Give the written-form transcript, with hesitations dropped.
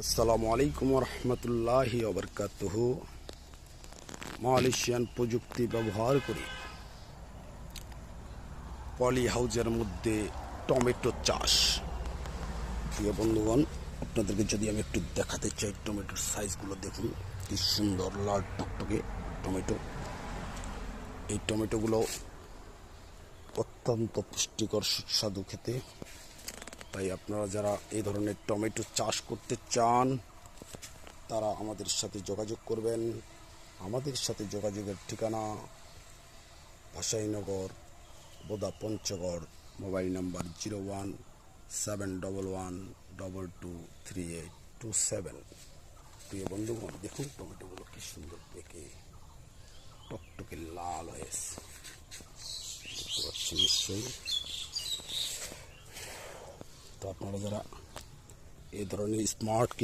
আসসালামু আলাইকুম রহমতুল্লাহি ওবরকাতুহু। মালয়েশিয়ান প্রযুক্তি ব্যবহার করে পলি হাউজের মধ্যে টমেটো চাষ। প্রিয় বন্ধুগণ, আপনাদেরকে যদি আমি একটু দেখাতে চাই, টমেটোর সাইজগুলো দেখুন, কি সুন্দর লাল টকটকে টমেটো। এই টমেটোগুলো অত্যন্ত পুষ্টিকর, সুস্বাদু খেতে। তাই আপনারা যারা এই ধরনের টমেটো চাষ করতে চান তারা আমাদের সাথে যোগাযোগ করবেন। আমাদের সাথে যোগাযোগের ঠিকানা ভাসাইনগর, বোদা পঞ্চগড়। Mobile number 017122323827। প্রিয় বন্ধুগণ, দেখুন টমেটোগুলো কি সুন্দর পেকে টকটকে লাল হয়েছে, বুঝতে পারছেন নিশ্চয়ই। তো আপনারা যারা এই ধরনের স্মার্ট